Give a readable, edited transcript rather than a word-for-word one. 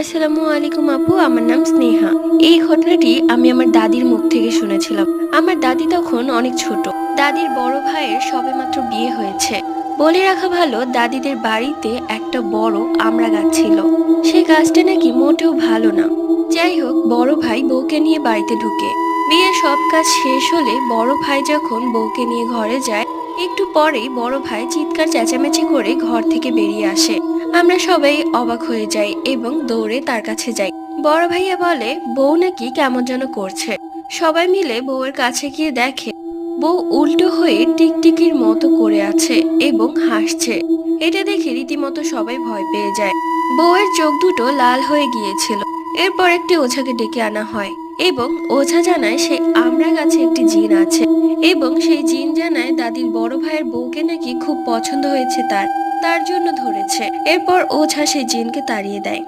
আসসালামু আলাইকুম আপু, আমার নাম স্নেহা। এই ঘটনাটি আমি আমার দাদির মুখ থেকে শুনেছিলাম। আমার দাদি তখন অনেক ছোট। দাদির বড় ভাইয়ের সবেমাত্র বিয়ে হয়েছে। বলে রাখা ভালো, দাদিদের বাড়িতে একটা বড় আমড়া গাছ ছিল। সেই গাছটা নাকি মোটেও ভালো না। যাই হোক, বড় ভাই বউকে নিয়ে বাড়িতে ঢুকে। বিয়ের সব কাজ শেষ হলে বড় ভাই যখন বউকে নিয়ে ঘরে যায়, একটু পরেই বড় ভাই চিৎকার চেঁচামেচি করে ঘর থেকে বেরিয়ে আসে। আমরা সবাই অবাক হয়ে যাই এবং দৌড়ে তার কাছে যাই। বড় ভাইয়া বলে বউ নাকি কেমন যেন করছে। সবাই মিলে বউয়ের কাছে গিয়ে দেখে বউ উল্টো হয়ে টিকটিকির মতো করে আছে এবং হাসছে। এটা দেখে রীতিমতো সবাই ভয় পেয়ে যায়। বউয়ের চোখ দুটো লাল হয়ে গিয়েছিল। এরপর একটি ওঝাকে ডেকে আনা হয় এবং ওঝা জানায় সে আমড়া গাছে একটি জিন আছে এবং সেই জিন জানায় দাদির বড় ভাইয়ের বউকে নাকি খুব পছন্দ হয়েছে তার তার জন্য ধরেছে। এরপর ওঝা সেই জিনকে তাড়িয়ে দেয়।